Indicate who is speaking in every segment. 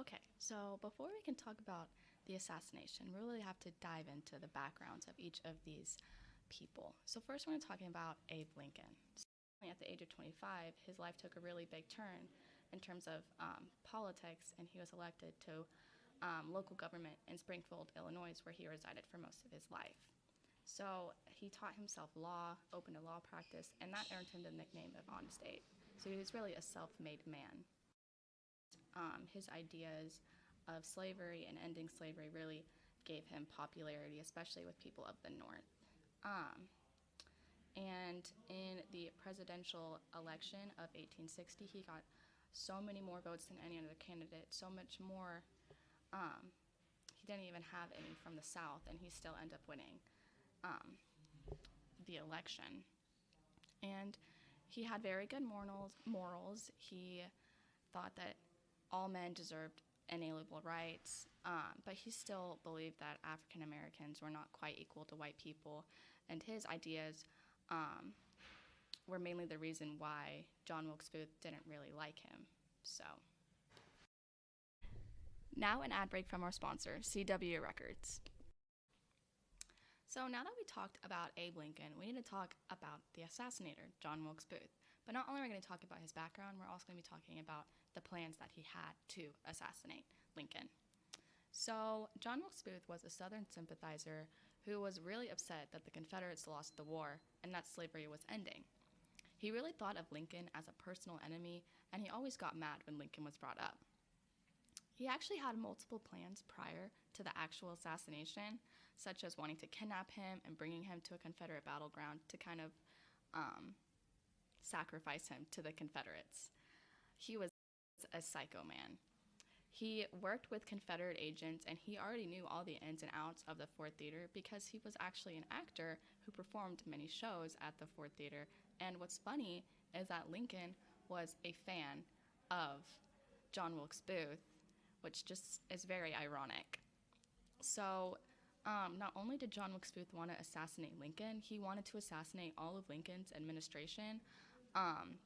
Speaker 1: Okay, so before we can talk about the assassination, we really have to dive into the backgrounds of each of these people. So first we're talking about Abe Lincoln. So at the age of 25, his life took a really big turn in terms of politics, and he was elected to local government in Springfield, Illinois, where he resided for most of his life. So he taught himself law, opened a law practice, and that earned him the nickname of Honest Abe. So he was really a self-made man. His ideas of slavery and ending slavery really gave him popularity, especially with people of the North. And in the presidential election of 1860, he got so many more votes than any other candidate, so much more. He didn't even have any from the South, and he still ended up winning the election. And he had very good morals. He thought that all men deserved inalienable rights, but he still believed that African Americans were not quite equal to white people, and his ideas were mainly the reason why John Wilkes Booth didn't really like him. So, now an ad break from our sponsor, CW Records. So now that we talked about Abe Lincoln, we need to talk about the assassinator, John Wilkes Booth. But not only are we going to talk about his background, we're also going to be talking about the plans that he had to assassinate Lincoln. So John Wilkes Booth was a Southern sympathizer who was really upset that the Confederates lost the war and that slavery was ending. He really thought of Lincoln as a personal enemy, and he always got mad when Lincoln was brought up. He actually had multiple plans prior to the actual assassination, such as wanting to kidnap him and bringing him to a Confederate battleground to kind of sacrifice him to the Confederates. He was a psycho man. He worked with Confederate agents, and he already knew all the ins and outs of the Ford Theater because he was actually an actor who performed many shows at the Ford Theater. And what's funny is that Lincoln was a fan of John Wilkes Booth, which just is very ironic. So not only did John Wilkes Booth want to assassinate Lincoln, he wanted to assassinate all of Lincoln's administration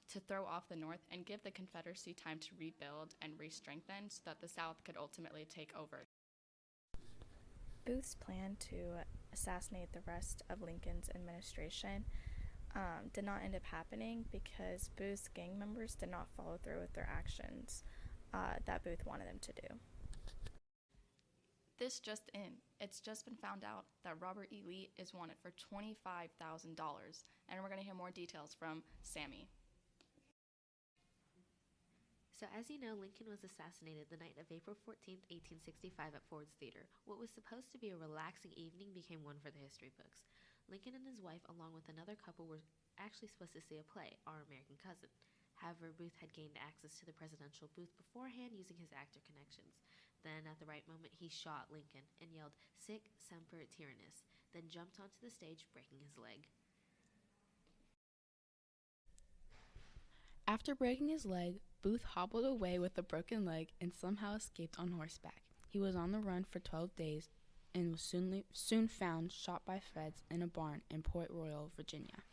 Speaker 1: to throw off the North and give the Confederacy time to rebuild and re-strengthen so that the South could ultimately take over. Booth's plan to assassinate the rest of Lincoln's administration did not end up happening because Booth's gang members did not follow through with their actions that Booth wanted them to do. It's just been found out that Robert E. Lee is wanted for $25,000, and we're going to hear more details from Sammy.
Speaker 2: So as you know, Lincoln was assassinated the night of April 14th, 1865 at Ford's Theater. What was supposed to be a relaxing evening became one for the history books. Lincoln and his wife, along with another couple, were actually supposed to see a play, Our American Cousin. However, Booth had gained access to the presidential booth beforehand using his actor connections. Then, at the right moment, he shot Lincoln and yelled, "Sic semper tyrannis," then jumped onto the stage, breaking his leg.
Speaker 3: After breaking his leg, Booth hobbled away with a broken leg and somehow escaped on horseback. He was on the run for 12 days and was soon found shot by feds in a barn in Port Royal, Virginia.